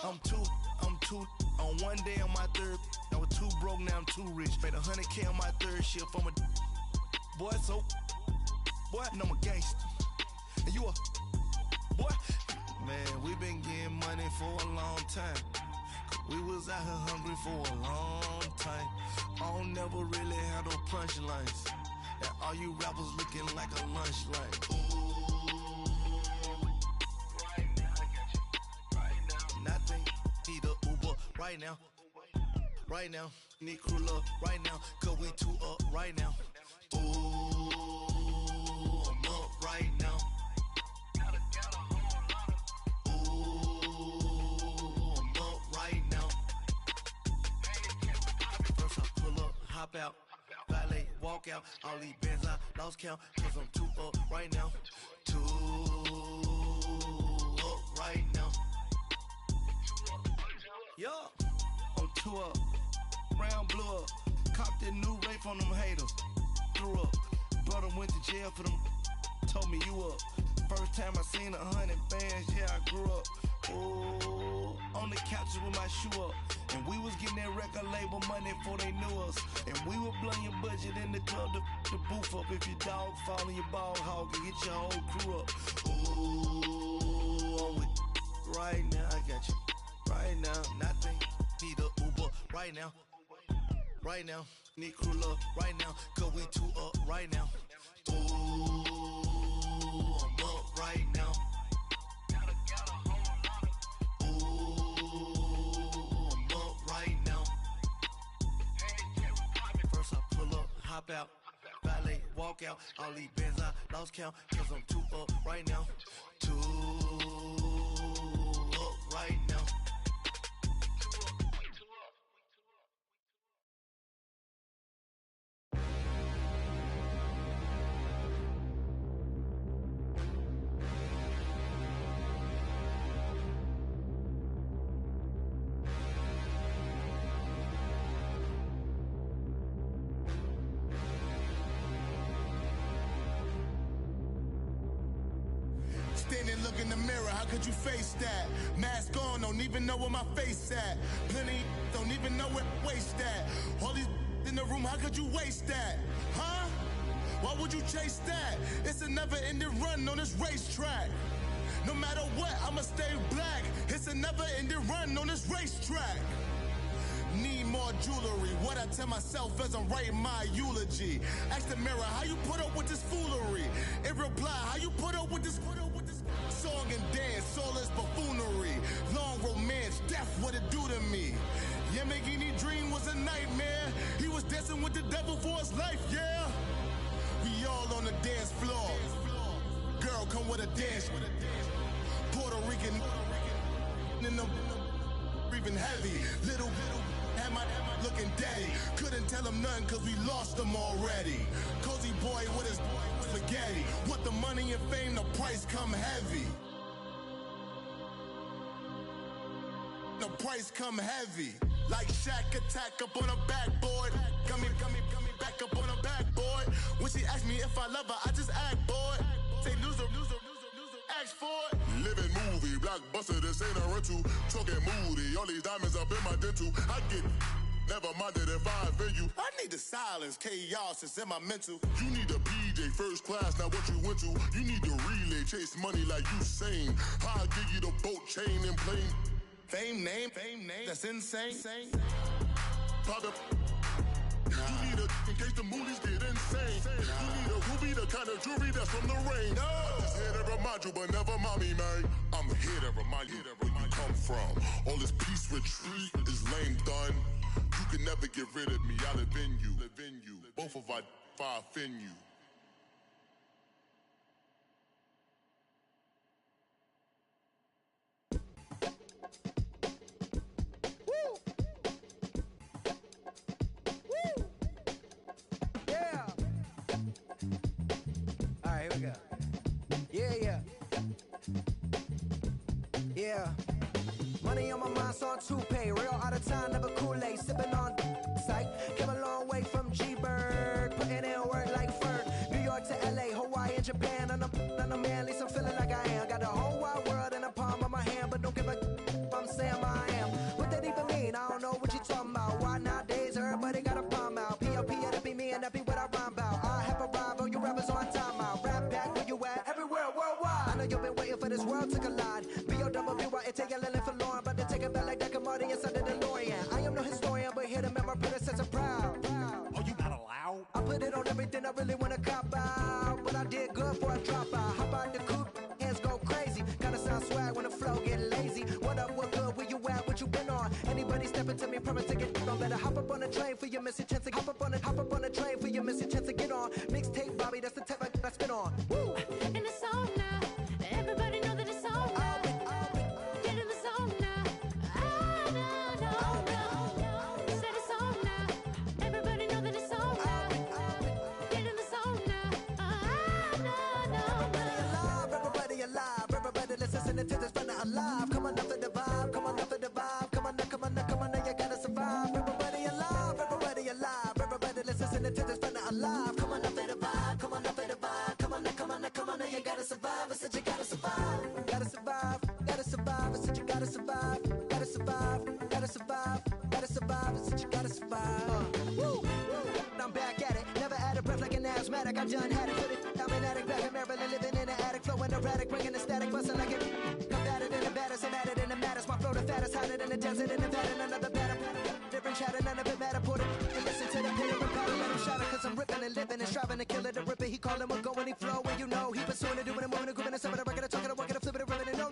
I'm too, on one day on my third, I was too broke, now I'm too rich, made 100K on my third shift, I'm a boy, so, boy, and I'm a gangster, and you a, boy, man, we been getting money for a long time. We was out here hungry for a long time. I don't never really have no punchlines. And all you rappers looking like a lunch line. Ooh, right now, I got you. Right now, nothing. Need a Uber right now. Right now, need crew love right now. Cause we too up right now. Ooh, I'm up right now. Hop out, valet, walk out, all these bands I lost count, cause I'm too up right now, too up right now. Yeah, I'm too up, round blew up, copped that new rape on them haters, threw up, brother went to jail for them, told me you up, first time I seen 100 bands, yeah I grew up, ooh, on the couches with my shoe up. And we was getting that record label money before they knew us. And we were blowing your budget in the club to boof up. If your dog fall in your ball hog and get your whole crew up. Ooh, I'm with right now, I got you. Right now, nothing. Need a Uber right now. Right now, need crew love right now. Cause we too up right now. Ooh, I'm up right now. Hop out, valet, walk out, all these bands I lost count, cause I'm too up right now, too up right now. look in the mirror, how could you face that? Mask on, don't even know where my face at. Plenty don't even know where waist at. All these in the room, how could you waste that? Huh? Why would you chase that? It's a never-ending run on this racetrack. No matter what, I'ma stay black. It's a never-ending run on this racetrack. Need more jewelry. What I tell myself as I'm writing my eulogy. Ask the mirror, how you put up with this foolery? It reply, how you put up with this song and dance, soulless buffoonery. Long romance, death, what it do to me? Yamagini dream was a nightmare. He was dancing with the devil for his life, yeah. We all on the dance floor. Girl, come with a dance. Puerto Rican in the breathing heavy. Little had my looking daddy. Couldn't tell him nothing cause we lost him already. Cozy boy with his spaghetti. With the money and fame, the price come heavy. The price come heavy. Like Shaq attack up on a backboard. Got me back up on a backboard. When she asked me if I love her, I just act bored. Say loser, ask for it. Living movie, blockbuster, this ain't a rental. Talking moody, all these diamonds up in my dental. I get never minded if I offend you. I need the silence, chaos is in my mental. You need a PJ first class, not what you went to. You need the relay, chase money like you sane. I'll give you the boat, chain, and plane. Fame name, that's insane. Pop up. You need a in case the movies get insane. You need a ruby, the kind of jewelry that's from the rain. No. I'm just here to remind you, but never mommy, man. I'm here to remind you where you come from. All this peace retreat is lame done. You can never get rid of me. I live in you. Both of our offend you. Yeah. Money on my mind, so on toupee. Real out of time, never Kool-Aid. Sipping on sight. Came a long way from G-Berg. Putting in work like Ferg. New York to LA, Hawaii and Japan. And I'm man, at least I'm feeling like I am. Got the whole wide world in the palm of my hand. But don't give a I'm saying I am. What that even mean? I don't know what you talking about. Why nowadays everybody got a palm out? P.O.P. that'd be me and that be what I rhyme about. I have arrived, all you rappers on time out. Rap back where you at, everywhere, worldwide. I know you've been waiting for this world to collide. B-O-W-Y-A-T-L-L for Lauren, but to take it back like that Marty inside the DeLorean. I am no historian, but here to make my predecessor proud. Oh, you not allowed? I put it on everything I really wanna cop out, but I did good for a drop out. Hop out the coupe, hands go crazy. Gotta sound swag when the flow get lazy. What up, what good, where you at, what you been on? Anybody stepping to me, promise to get on. Better hop up on the train for your missing chance to hop up on the train for your missing chance to get on. Mixtape, Bobby, that's the type I spin on. Woo! In the zone now, everybody know that it's on now. Get in the zone now. No. Said it's on now. Everybody know that it's on now. Get in the zone now. No. Everybody alive, everybody listening to this friend alive. Come on up for the vibe, come on up for the vibe. Come on now, you gotta survive. Everybody alive, everybody listening to this friend alive. Come on up for the vibe, come on up for the vibe. Come on now, you gotta survive. I said you gotta survive. Gotta survive. I said you gotta survive. Gotta survive. I said you gotta survive. Woo! I'm back at it. Never out of breath like an asthmatic. I done had it. Put it. I'm an addict back in Maryland, living in an attic, flowing erratic, bringing the static, busting like it. I'm battered in the batters, I'm at it in the matters. My flow the fattest, hotter than the desert in Nevada. Another batter, different chatter, none of it matter. Put it and listen to the pillar and powder, let him shatter. Cause I'm ripping and living and striving to kill it. The ripper, he callin', we're going, he flow. And you know, he pursuing it, doing it, moving it, grooving it, some of the record, talking, working it, flipping it, ripping it. No.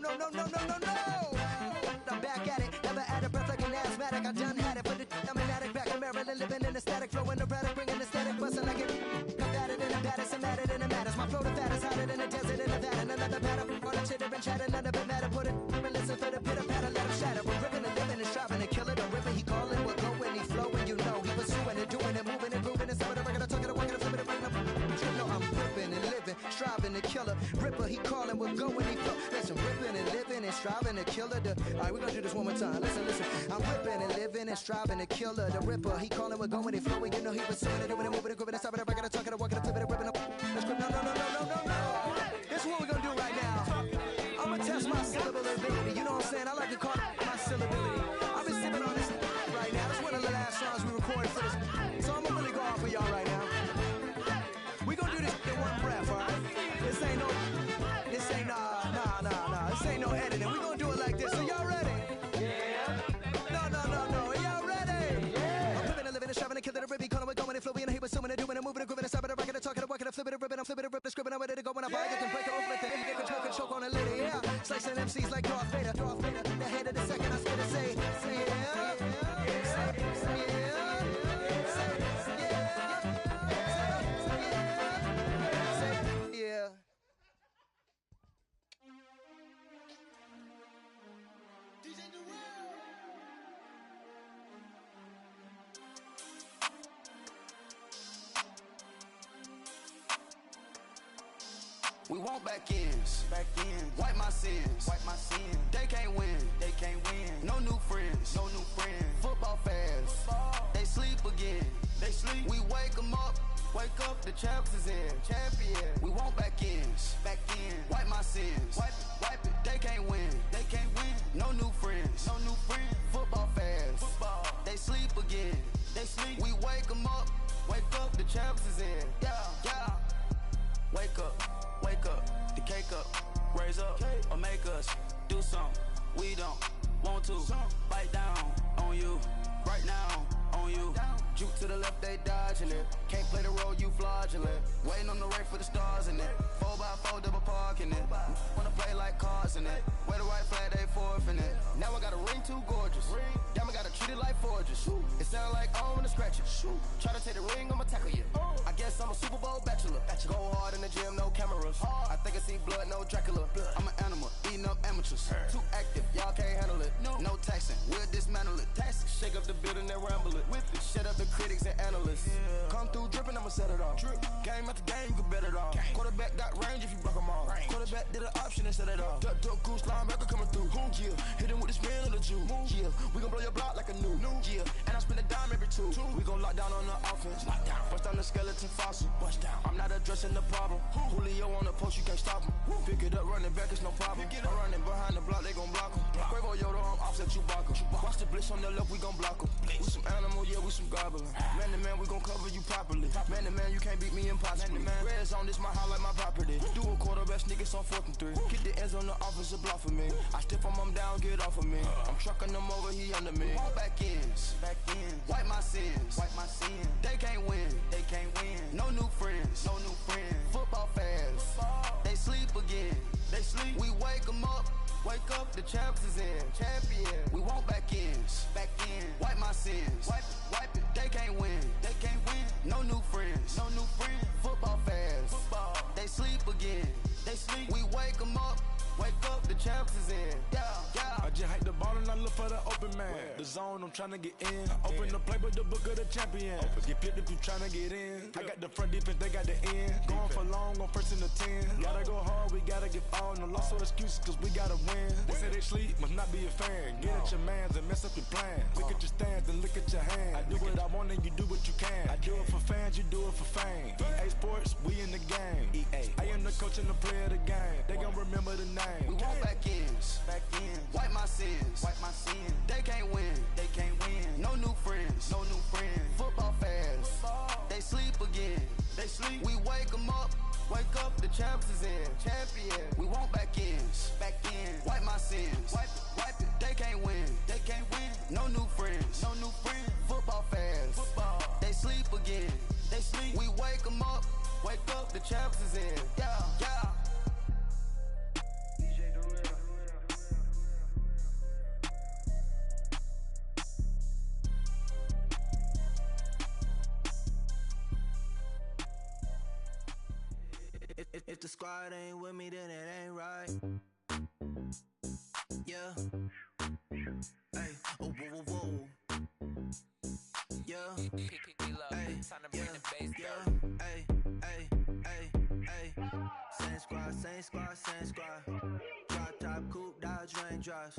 I'm back at it, never out of breath like an asthmatic. I done had it, put it, I'm an addict back in Maryland, living in a static, flowing erratic, bringing the static, busting like it. I'm battered in the batters, I'm at it in the matters. My flow the fattest, hotter than the desert in Nevada. Another batter, on the chitter and chatter, none of it matter. Put it, and listen for the pitter patter, let him shatter. We're ripping and living and striving to kill it. The ripper, he calling, we're going, he flowing, you know. He pursuing it, doing it, moving it, grooving it. Some of the record, talking, working it, flipping it, bringing it. You know I'm ripping and living, striving to kill it. Ripper, he calling, we're going, he flow. Listen, ripping and living and striving to kill it. Alright, we're gonna do this one more time. Listen. I'm ripping and living and striving to kill it. The ripper, he calling, we're going, he flowing. You know he pursuing it, doing it, moving it, grooving it. Stopping the record, talking, working it, flipping it, ripping it. No. This is what we're gonna do right now. I'm We want back ends. Wipe my sins. They can't win. No new friends. Football fans. They sleep again. We wake them up. Wake up, the champs is in. We want back ends. Wipe my sins. Wipe it. They can't win. No new friends. Football fans. They sleep again. We wake them up. Wake up, the champs is in. Yeah. Wake up, the cake up, raise up, or make us do something we don't want to. Bite down on you, right now on you. Juke to the left, they dodging it. Can't play the role, you fraudulent. Waiting on the right for the stars in it. 4x4 double parking it. Wanna play like cars in it. Wear the white flag, they forfeiting it. Now I got a ring too gorgeous. Damn, I gotta treat it like forges. It sound like I wanna scratch it. Try to take the ring, I'ma tackle you. I guess I'm a Super Bowl bachelor. Go hard in the gym, no cameras. I think I see blood, no Dracula. I'm an animal, eating up amateurs. Too active, y'all can't handle it. No taxing, we'll dismantle it. Shake up the building and ramble it. Shut up the critics and analysts. Come through dripping, I'ma set it off. Game after game, you can bet it off. Quarterback got range if you block them all. Quarterback did an option and set it off. Duck, goose, linebacker coming through. Yeah, hit him with the spin of the Jew. Yeah, we gon' blow your block like a new. Yeah, and I spend a dime every two. We gon' lock down on the offense. Bust down the skeleton fossil. I'm not addressing the problem. Julio on the post, you can't stop him. Pick it up, running back, it's no problem. I'm running behind the block, they gon' block him. Quavo Yoda, I'm offset Chewbacca. Watch the blitz on the left, we gon' block him. We some animal, yeah, we some goblin. Man to man, we gon' cover you properly. Man to man, you can't beat me impossibly. Red zone, this my highlight, my property. Do a quarterback, niggas on 4th and 3. Get the ends on the offensive block for me. I stiff him down, get off of me. I'm trucking them over, he under me. All back ends. Wipe my sins. They can't win. No new friends. Football fans. They sleep again. We wake them up. Wake up, the champs is in. We want back ends. Wipe my sins. Wipe it. They can't win. No new friends. Football fans. They sleep again. We wake them up. Wake up, the champs is in. Yeah. I just hike the ball and I look for the open man. The zone, I'm trying to get in. Open the playbook, the book of the champion. Get flipped if you trying to get in. I got the front defense, they got the end. Going for long, on 1st and the 10. Gotta go hard, we gotta get all. No loss or excuses, cause we gotta win. They say they sleep, must not be a fan. Get at your mans and mess up your plans. Look at your stance and look at your hands. I do what I want and you do what you can. I do it for fans, you do it for fame. EA Sports, we in the game. I am the coach and the player of the game. They gon' remember the name. We want back ends. Wipe my sins. They can't win. No new friends. Football fans. They sleep again. We wake them up. Wake up, the champs is in. We want back ends. Wipe my sins. Wipe it. They can't win. No new friends. Football fans. They sleep again. We wake them up. Wake up, the champs is in. Yeah. If the squad ain't with me, then it ain't right. Yeah. Hey, oh, whoa, whoa, whoa. Yeah. Hey, time to bring the bass down. Hey. Same squad. Drop top, coupe, Dodge raindrops.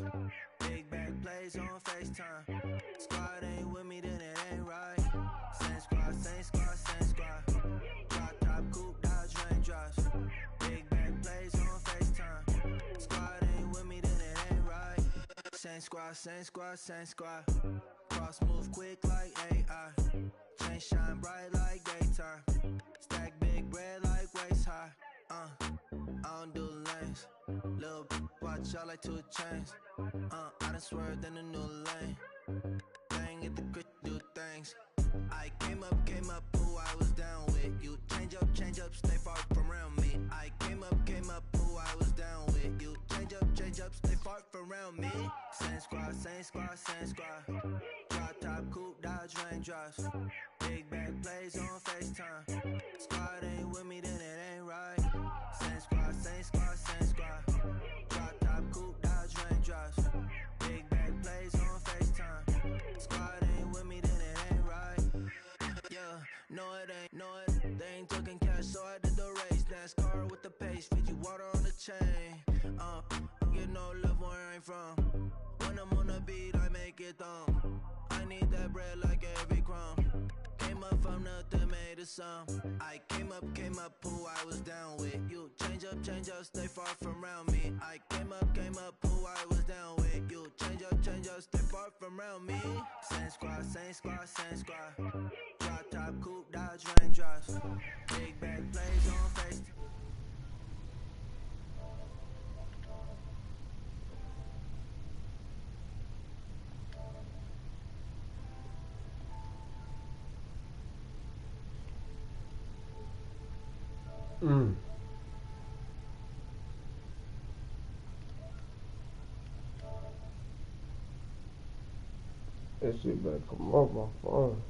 Big back plays on FaceTime. Squad ain't with me, then it ain't right. Same squad. Drop top, coupe, Dodge raindrops. Big back plays on FaceTime. Squad ain't with me, then it ain't right. Same squad. Cross move quick like AI. Chain shine bright like daytime. Stack big bread like waist high. I don't do lanes. Lil' watch out like 2 chains. I done swerved in a new lane. Bang at the crit, do things. I came up, who I was down with. You change up, stay far from around me. I came up, who I was down with. You change up, stay far from around me. Same squad. Drop top, coupe, Dodge raindrops. Big back plays on FaceTime. Squad ain't with me, then it ain't right. Same squad. Drop top, coupe, Dodge raindrops. Big back plays on FaceTime. Squad ain't with me, then it ain't right. Yeah, no it ain't. They ain't talking cash, so I did the race down. NASCAR with the pace, Fiji water on the chain. You know love where I ain't from. When I'm on the beat, I make it thumb. I need that bread like every crumb. Came up from nothing, made a sum. I came up, who I was down with. You change up, stay far from around me. I came up, who I was down with. You change up, stay far from around me. Same squad, same squad, same squad. Drop top, coupe, dodge, raindrops. Big bag plays on face. That shit better come off my phone.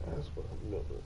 That's what I'm doing.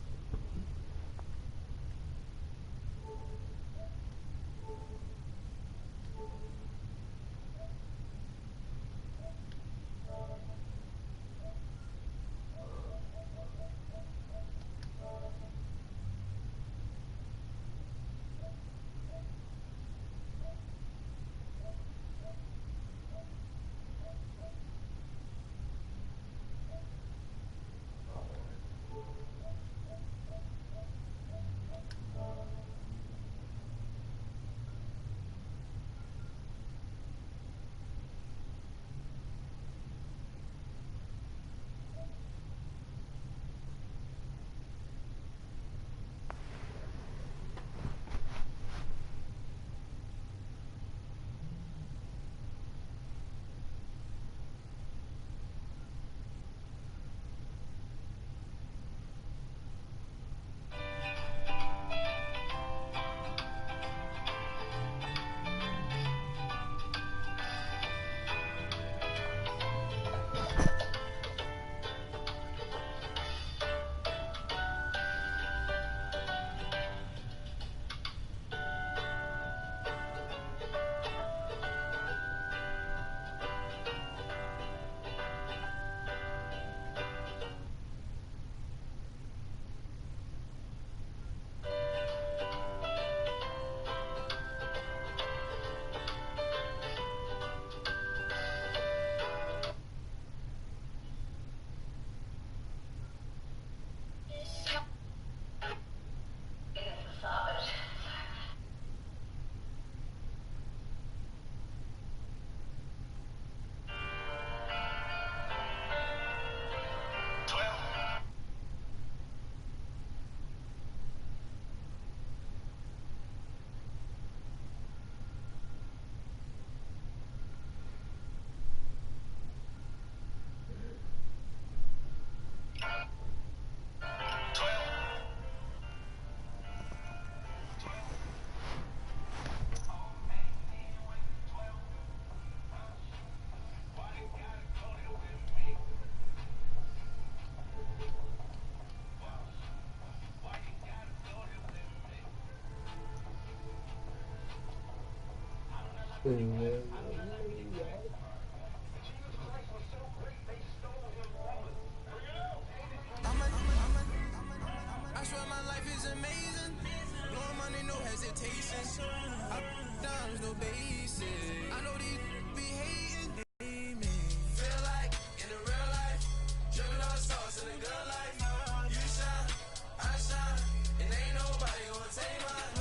I swear my life is amazing. Blowing money, no hesitation. Up, downs, no basic. I know these be hating. Feel like in the real life, dripping on sauce in the good life. You shine, I shine, and ain't nobody gonna take mine.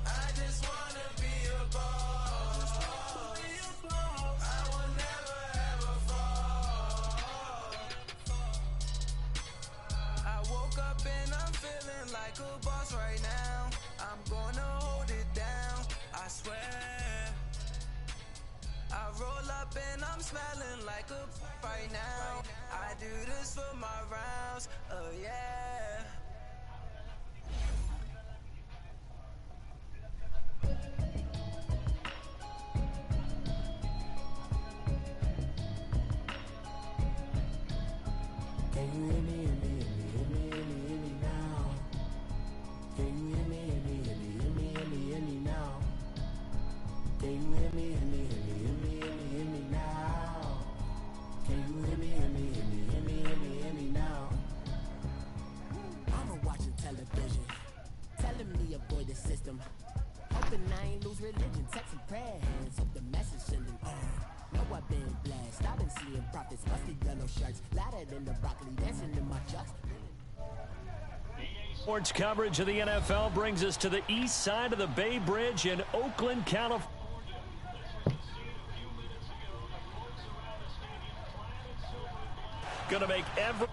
I just wanna be a boss. I will never ever fall. I woke up and I'm feeling like a boss right now. I'm gonna hold it down, I swear. I roll up and I'm smelling like a right now. I do this for my rounds, oh yeah. Can you hear me, hear me, hear me, hear me, hear me now? Can you hear me, hear me, hear me, hear me, hear me, hear me now? Can you hear me, hear me, hear me, hear me, hear me, hear me now? Can you hear me, hear me, hear me, hear me, hear me, hear me now? Mama watching television, telling me avoid the system. Hoping I ain't lose religion, texting prayer hands, hope the message sending on. Know I've been blessed, I've been seeing prophets, musty yellow shirts, louder than the broccoli, dancing in my chucks. Sports coverage of the NFL brings us to the east side of the Bay Bridge in Oakland, California. Going to make every